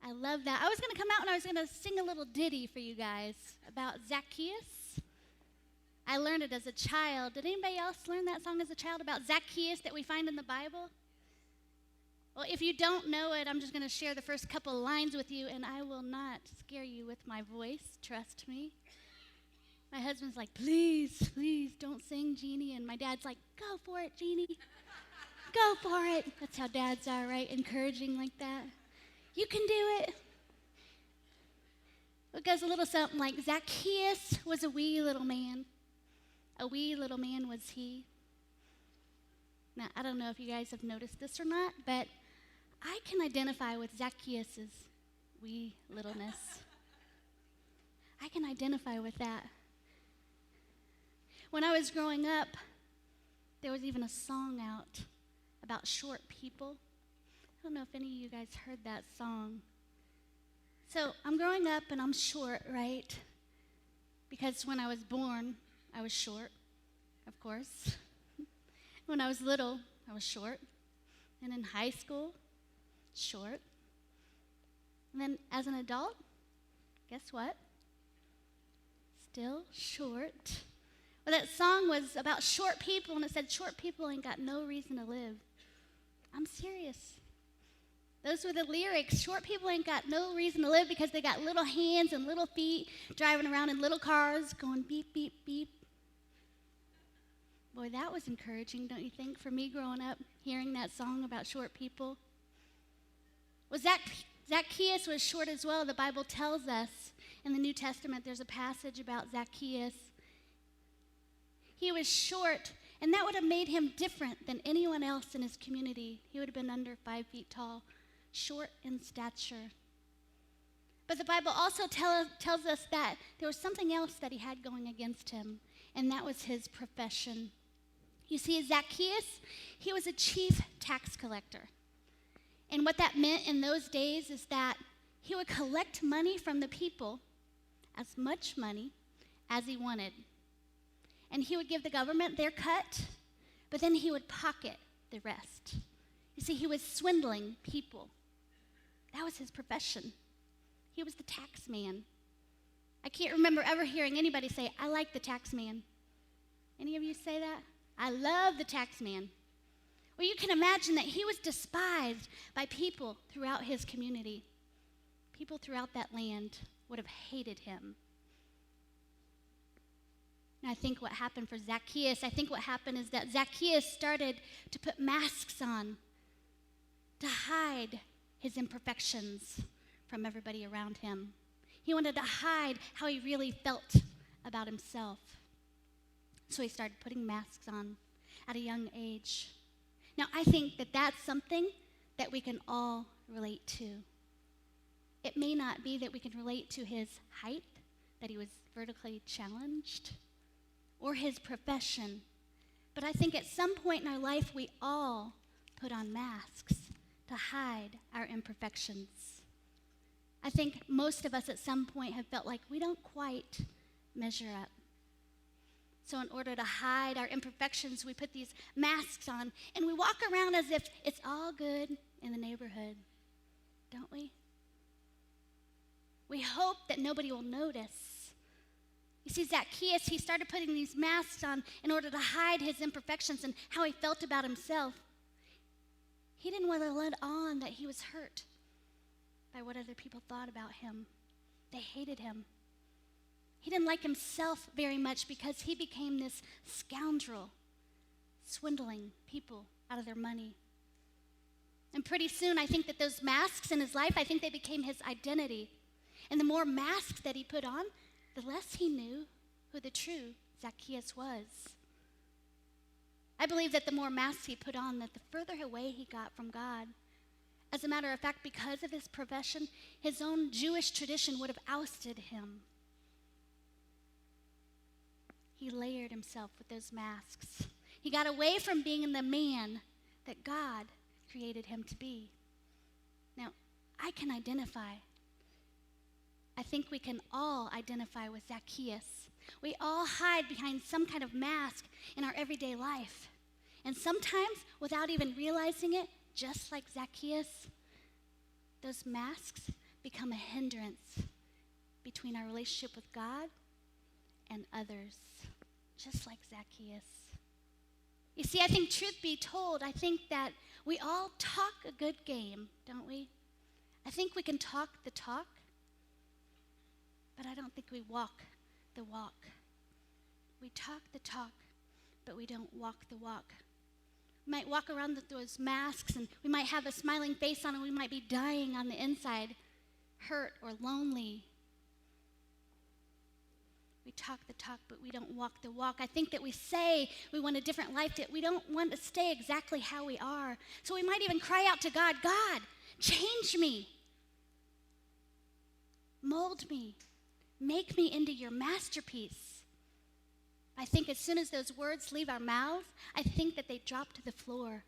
I love that. I was going to come out and I was going to sing a little ditty for you guys about Zacchaeus. I learned it as a child. Did anybody else learn that song as a child about Zacchaeus that we find in the Bible? Well, if you don't know it, I'm just going to share the first couple lines with you, and I will not scare you with my voice, trust me. My husband's like, please, please don't sing, Jeannie. And my dad's like, go for it, Jeannie. Go for it. That's how dads are, right? Encouraging like that. You can do it. It goes a little something like, Zacchaeus was a wee little man. A wee little man was he. Now, I don't know if you guys have noticed this or not, but I can identify with Zacchaeus' wee littleness. I can identify with that. When I was growing up, there was even a song out about short people. I don't know if any of you guys heard that song. So I'm growing up and I'm short, right? Because when I was born, I was short, of course. When I was little, I was short. And in high school, short. And then as an adult, guess what? Still short. Well, that song was about short people, and it said short people ain't got no reason to live. I'm serious. Those were the lyrics. Short people ain't got no reason to live because they got little hands and little feet, driving around in little cars, going beep, beep, beep. Boy, that was encouraging, don't you think, for me growing up, hearing that song about short people? Well, Zacchaeus was short as well. The Bible tells us in the New Testament there's a passage about Zacchaeus. He was short, and that would have made him different than anyone else in his community. He would have been under 5 feet tall, short in stature. But the Bible also tells us that there was something else that he had going against him, and that was his profession. You see, Zacchaeus, he was a chief tax collector. And what that meant in those days is that he would collect money from the people, as much money as he wanted. And he would give the government their cut, but then he would pocket the rest. You see, he was swindling people. That was his profession. He was the tax man. I can't remember ever hearing anybody say, I like the tax man. Any of you say that? I love the tax man. Well, you can imagine that he was despised by people throughout his community. People throughout that land would have hated him. And I think what happened for Zacchaeus, is that Zacchaeus started to put masks on to hide his imperfections from everybody around him. He wanted to hide how he really felt about himself. So he started putting masks on at a young age. Now, I think that that's something that we can all relate to. It may not be that we can relate to his height, that he was vertically challenged, or his profession. But I think at some point in our life, we all put on masks to hide our imperfections. I think most of us at some point have felt like we don't quite measure up. So in order to hide our imperfections, we put these masks on, and we walk around as if it's all good in the neighborhood, don't we? We hope that nobody will notice. You see, Zacchaeus, he started putting these masks on in order to hide his imperfections and how he felt about himself. He didn't want to let on that he was hurt by what other people thought about him. They hated him. He didn't like himself very much because he became this scoundrel, swindling people out of their money. And pretty soon, I think that those masks in his life, I think they became his identity. And the more masks that he put on, the less he knew who the true Zacchaeus was. I believe that the more masks he put on, that the further away he got from God. As a matter of fact, because of his profession, his own Jewish tradition would have ousted him. He layered himself with those masks. He got away from being the man that God created him to be. Now, I can identify. I think we can all identify with Zacchaeus. We all hide behind some kind of mask in our everyday life. And sometimes, without even realizing it, just like Zacchaeus, those masks become a hindrance between our relationship with God and others, just like Zacchaeus. You see, I think truth be told, I think that we all talk a good game, don't we? I think we can talk the talk, but I don't think we walk the walk. We talk the talk, but we don't walk the walk. We might walk around with those masks, and we might have a smiling face on, and we might be dying on the inside, hurt or lonely. We talk the talk, but we don't walk the walk. I think that we say we want a different life, that we don't want to stay exactly how we are. So we might even cry out to God, God, change me. Mold me. Make me into your masterpiece. I think as soon as those words leave our mouths, I think that they drop to the floor.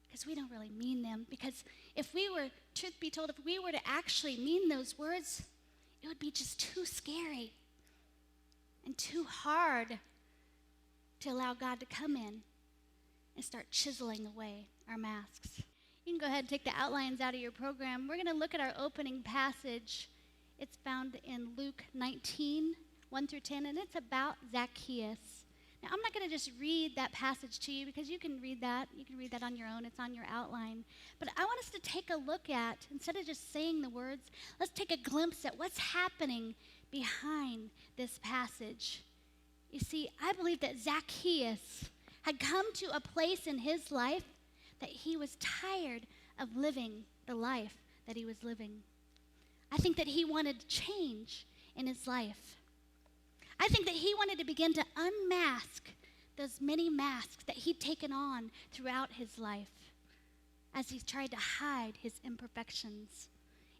Because we don't really mean them. Because if we were, truth be told, if we were to actually mean those words, it would be just too scary and too hard to allow God to come in and start chiseling away our masks. You can go ahead and take the outlines out of your program. We're going to look at our opening passage. It's found in Luke 19, 1 through 10, and it's about Zacchaeus. Now, I'm not going to just read that passage to you because you can read that. You can read that on your own. It's on your outline. But I want us to take a look at, instead of just saying the words, let's take a glimpse at what's happening behind this passage. You see, I believe that Zacchaeus had come to a place in his life that he was tired of living the life that he was living. I think that he wanted change in his life. I think that he wanted to begin to unmask those many masks that he'd taken on throughout his life as he tried to hide his imperfections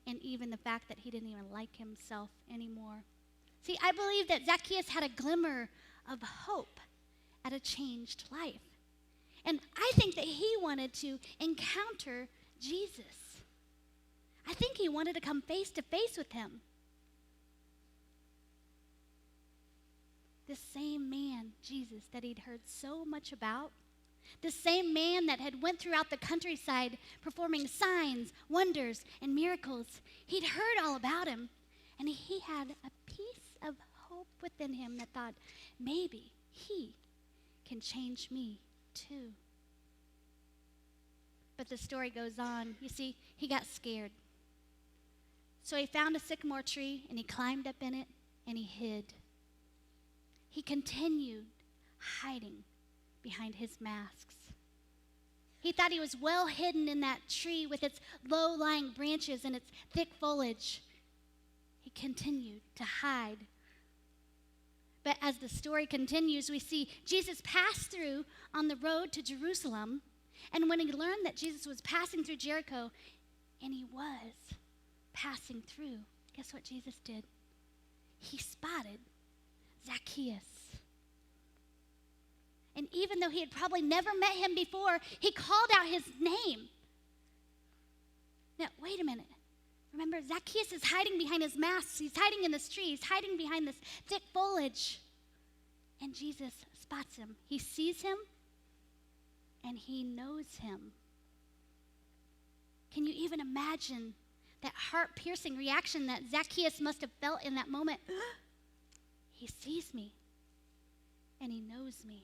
and even the fact that he didn't even like himself anymore. See, I believe that Zacchaeus had a glimmer of hope at a changed life. And I think that he wanted to encounter Jesus. I think he wanted to come face to face with him. The same man, Jesus, that he'd heard so much about, the same man that had went throughout the countryside performing signs, wonders, and miracles. He'd heard all about him, and he had a piece of hope within him that thought, maybe he can change me too. But the story goes on. You see, he got scared. So he found a sycamore tree, and he climbed up in it, and he hid. He continued hiding behind his masks. He thought he was well hidden in that tree with its low-lying branches and its thick foliage. He continued to hide. But as the story continues, we see Jesus pass through on the road to Jerusalem. And when he learned that Jesus was passing through Jericho, and he was passing through, guess what Jesus did? He spotted Zacchaeus. And even though he had probably never met him before, he called out his name. Now, wait a minute. Remember, Zacchaeus is hiding behind his masks. He's hiding in this tree. He's hiding behind this thick foliage. And Jesus spots him. He sees him, and he knows him. Can you even imagine that heart-piercing reaction that Zacchaeus must have felt in that moment? He sees me, and he knows me.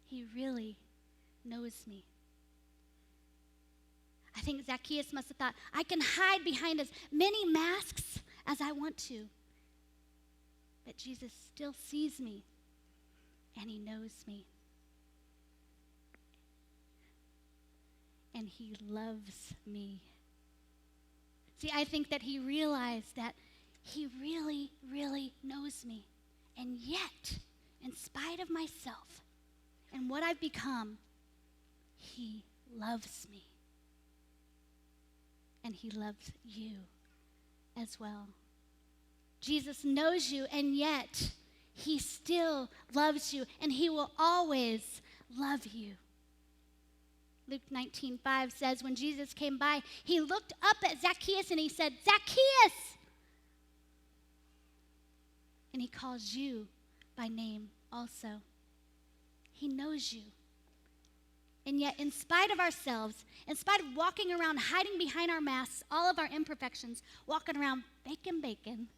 He really knows me. I think Zacchaeus must have thought, I can hide behind as many masks as I want to. But Jesus still sees me, and he knows me. And he loves me. See, I think that he realized that he really, really knows me. And yet, in spite of myself and what I've become, he loves me. And he loves you as well. Jesus knows you, and yet he still loves you, and he will always love you. Luke 19:5 says, when Jesus came by, he looked up at Zacchaeus and he said, Zacchaeus! And he calls you by name also. He knows you. And yet, in spite of ourselves, in spite of walking around hiding behind our masks, all of our imperfections, walking around faking bacon,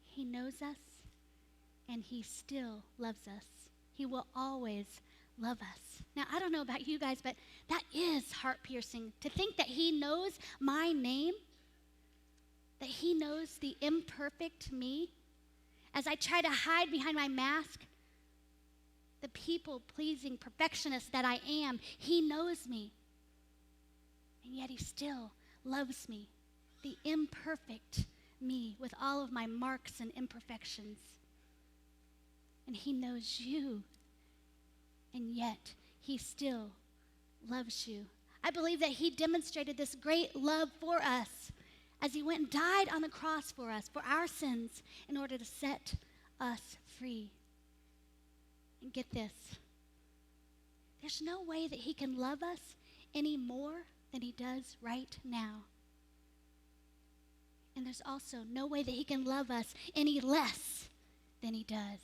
he knows us and he still loves us. He will always love us. Now, I don't know about you guys, but that is heart-piercing to think that he knows my name, that he knows the imperfect me. As I try to hide behind my mask, the people-pleasing perfectionist that I am, he knows me. And yet he still loves me, the imperfect me, with all of my marks and imperfections. And he knows you, and yet he still loves you. I believe that he demonstrated this great love for us as he went and died on the cross for us, for our sins, in order to set us free. And get this, there's no way that he can love us any more than he does right now. And there's also no way that he can love us any less than he does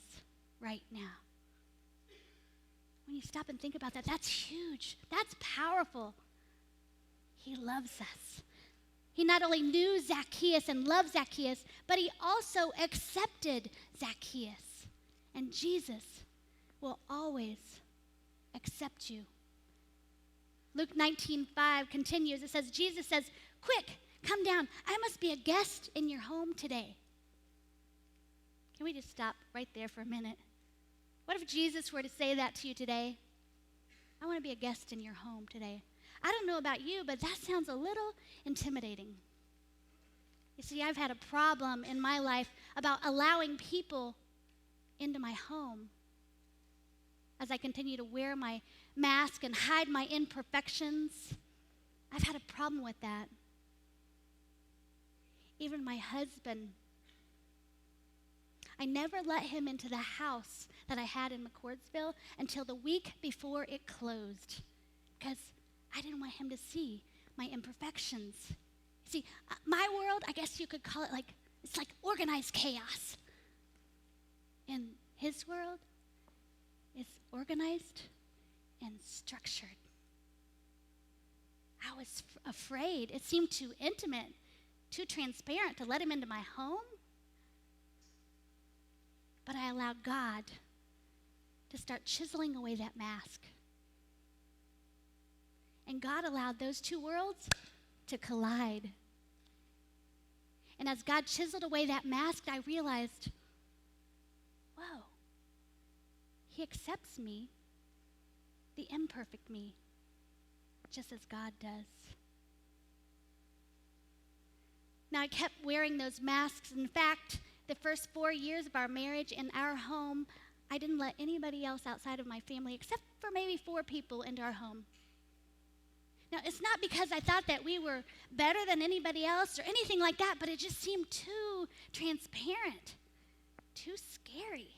right now. When you stop and think about that, that's huge. That's powerful. He loves us. He not only knew Zacchaeus and loved Zacchaeus, but he also accepted Zacchaeus. And Jesus will always accept you. Luke 19:5 continues. It says, Jesus says, "Quick, come down. I must be a guest in your home today." Can we just stop right there for a minute? What if Jesus were to say that to you today? I want to be a guest in your home today. I don't know about you, but that sounds a little intimidating. You see, I've had a problem in my life about allowing people into my home. As I continue to wear my mask and hide my imperfections, I've had a problem with that. Even my husband, I never let him into the house that I had in McCordsville until the week before it closed, because I didn't want him to see my imperfections. See, my world, I guess you could call it it's like organized chaos. In his world, it's organized and structured. I was afraid. It seemed too intimate, too transparent to let him into my home. But I allowed God to start chiseling away that mask. And God allowed those two worlds to collide. And as God chiseled away that mask, I realized, whoa, he accepts me, the imperfect me, just as God does. Now, I kept wearing those masks. In fact, the first 4 years of our marriage in our home, I didn't let anybody else outside of my family, except for maybe 4 people, into our home. Now, it's not because I thought that we were better than anybody else or anything like that, but it just seemed too transparent, too scary.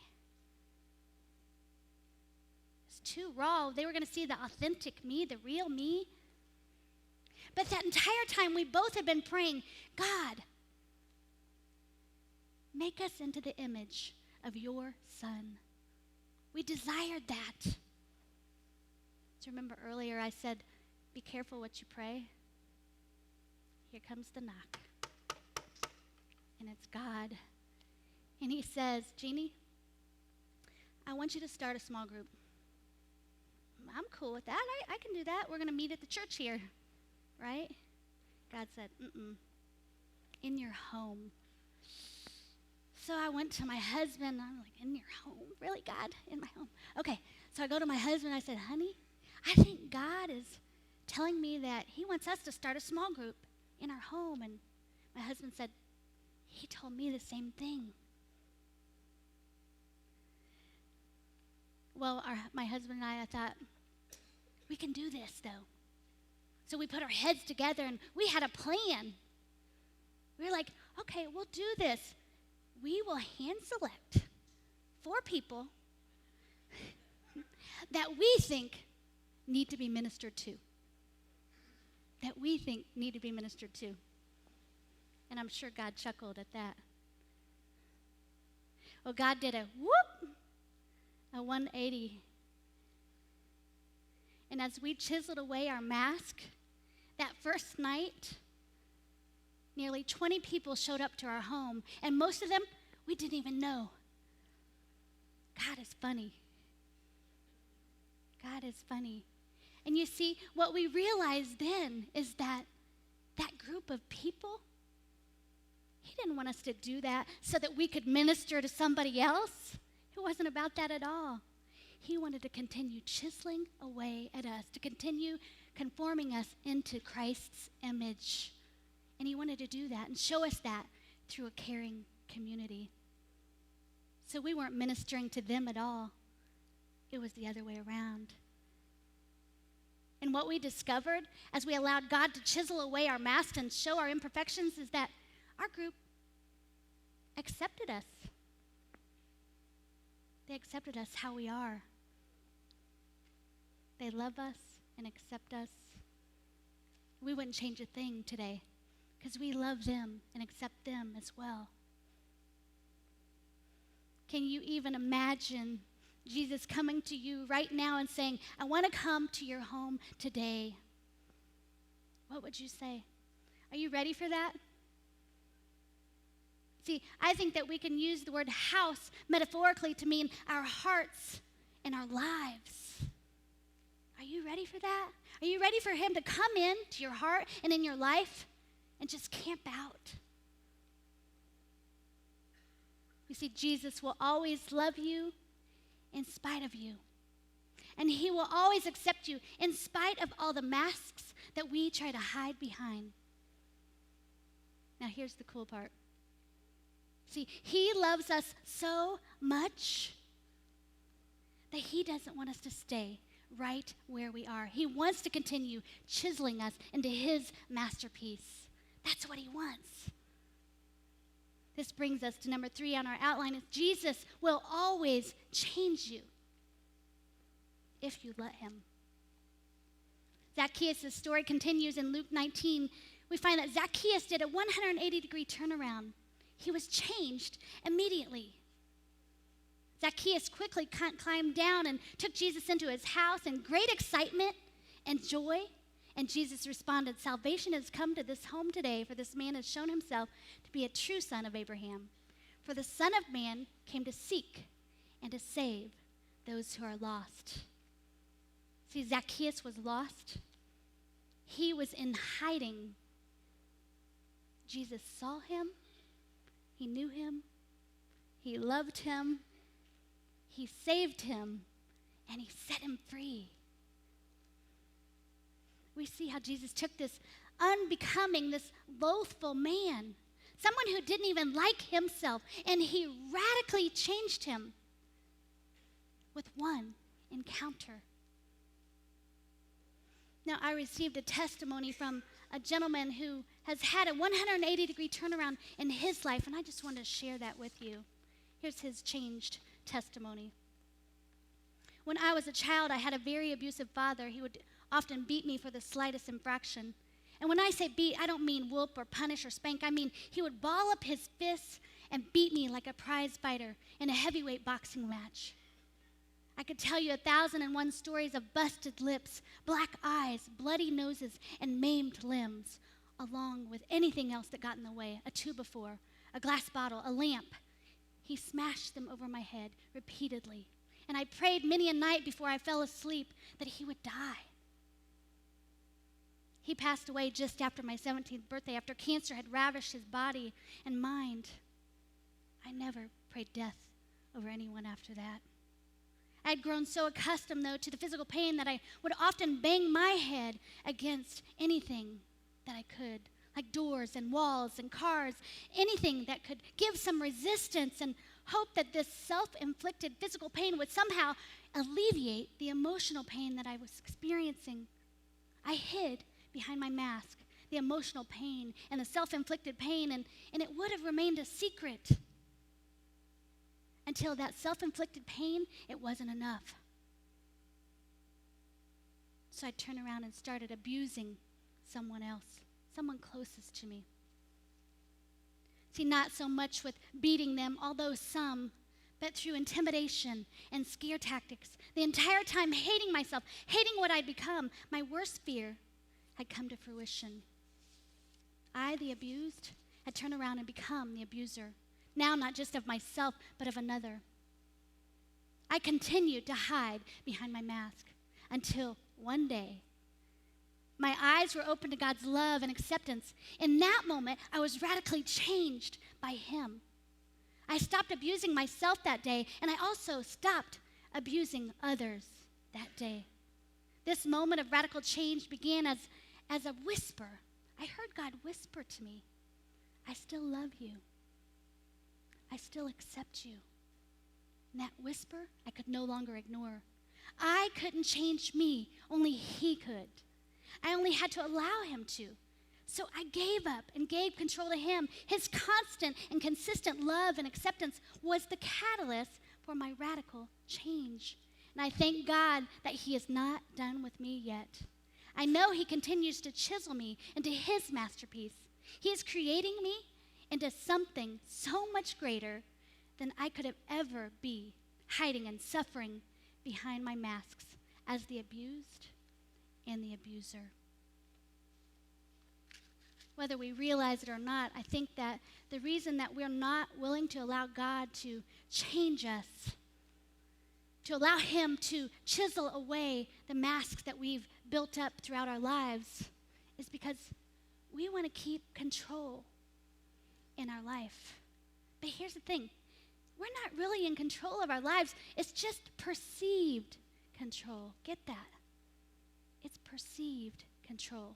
It's too raw. They were going to see the authentic me, the real me. But that entire time, we both had been praying, God, make us into the image of your Son. We desired that. So remember earlier I said, be careful what you pray. Here comes the knock. And it's God. And he says, Jeannie, I want you to start a small group. I'm cool with that. I can do that. We're going to meet at the church here. Right? God said, in your home. So I went to my husband. I'm like, in your home? Really, God? In my home? Okay. So I go to my husband. I said, honey, I think God is telling me that he wants us to start a small group in our home. And my husband said, he told me the same thing. Well, my husband and I thought, we can do this, though. So we put our heads together, and we had a plan. We were like, okay, we'll do this. We will hand select 4 people that we think need to be ministered to. That we think need to be ministered to. And I'm sure God chuckled at that. Well, God did a 180 And as we chiseled away our mask, that first night, nearly 20 people showed up to our home, and most of them we didn't even know. God is funny. God is funny. And you see, what we realized then is that that group of people, he didn't want us to do that so that we could minister to somebody else. It wasn't about that at all. He wanted to continue chiseling away at us, to continue conforming us into Christ's image. And he wanted to do that and show us that through a caring community. So we weren't ministering to them at all. It was the other way around. And what we discovered as we allowed God to chisel away our masks and show our imperfections is that our group accepted us. They accepted us how we are. They love us and accept us. We wouldn't change a thing today because we love them and accept them as well. Can you even imagine Jesus coming to you right now and saying, I want to come to your home today? What would you say? Are you ready for that? See, I think that we can use the word house metaphorically to mean our hearts and our lives. Are you ready for that? Are you ready for him to come in to your heart and in your life and just camp out? You see, Jesus will always love you in spite of you. And he will always accept you in spite of all the masks that we try to hide behind. Now, here's the cool part. See, he loves us so much that he doesn't want us to stay right where we are. He wants to continue chiseling us into his masterpiece. That's what he wants. This brings us to number 3 on our outline. Is Jesus will always change you if you let him. Zacchaeus' story continues in Luke 19. We find that Zacchaeus did a 180-degree turnaround. He was changed immediately. Zacchaeus quickly climbed down and took Jesus into his house in great excitement and joy. And Jesus responded, salvation has come to this home today, for this man has shown himself to be a true son of Abraham. For the Son of Man came to seek and to save those who are lost. See, Zacchaeus was lost. He was in hiding. Jesus saw him. He knew him. He loved him. He saved him. And he set him free. We see how Jesus took this unbecoming, this loathful man, someone who didn't even like himself, and he radically changed him with one encounter. Now, I received a testimony from a gentleman who has had a 180-degree turnaround in his life, and I just wanted to share that with you. Here's his changed testimony. When I was a child, I had a very abusive father. He would often beat me for the slightest infraction. And when I say beat, I don't mean whoop or punish or spank. I mean he would ball up his fists and beat me like a prize fighter in a heavyweight boxing match. I could tell you 1,001 stories of busted lips, black eyes, bloody noses, and maimed limbs, along with anything else that got in the way, a 2x4, a glass bottle, a lamp. He smashed them over my head repeatedly. And I prayed many a night before I fell asleep that he would die. He passed away just after my 17th birthday, after cancer had ravished his body and mind. I never prayed death over anyone after that. I had grown so accustomed, though, to the physical pain that I would often bang my head against anything that I could, like doors and walls and cars, anything that could give some resistance and hope that this self-inflicted physical pain would somehow alleviate the emotional pain that I was experiencing. I hid behind my mask the emotional pain and the self-inflicted pain, and it would have remained a secret until that self-inflicted pain, it wasn't enough. So I'd turn around and started abusing someone else, someone closest to me. See, not so much with beating them, although some, but through intimidation and scare tactics, the entire time hating myself, hating what I'd become, my worst fear had come to fruition. I, the abused, had turned around and become the abuser. Now not just of myself, but of another. I continued to hide behind my mask until one day, my eyes were open to God's love and acceptance. In that moment, I was radically changed by Him. I stopped abusing myself that day, and I also stopped abusing others that day. This moment of radical change began as a whisper. I heard God whisper to me, I still love you. I still accept you. And that whisper, I could no longer ignore. I couldn't change me, only He could. I only had to allow Him to. So I gave up and gave control to Him. His constant and consistent love and acceptance was the catalyst for my radical change. And I thank God that He is not done with me yet. I know He continues to chisel me into His masterpiece. He is creating me into something so much greater than I could have ever be, hiding and suffering behind my masks as the abused and the abuser. Whether we realize it or not, I think that the reason that we're not willing to allow God to change us, to allow Him to chisel away the masks that we've built up throughout our lives, is because we want to keep control in our life. But here's the thing, we're not really in control of our lives. It's just perceived control. Get that? It's perceived control.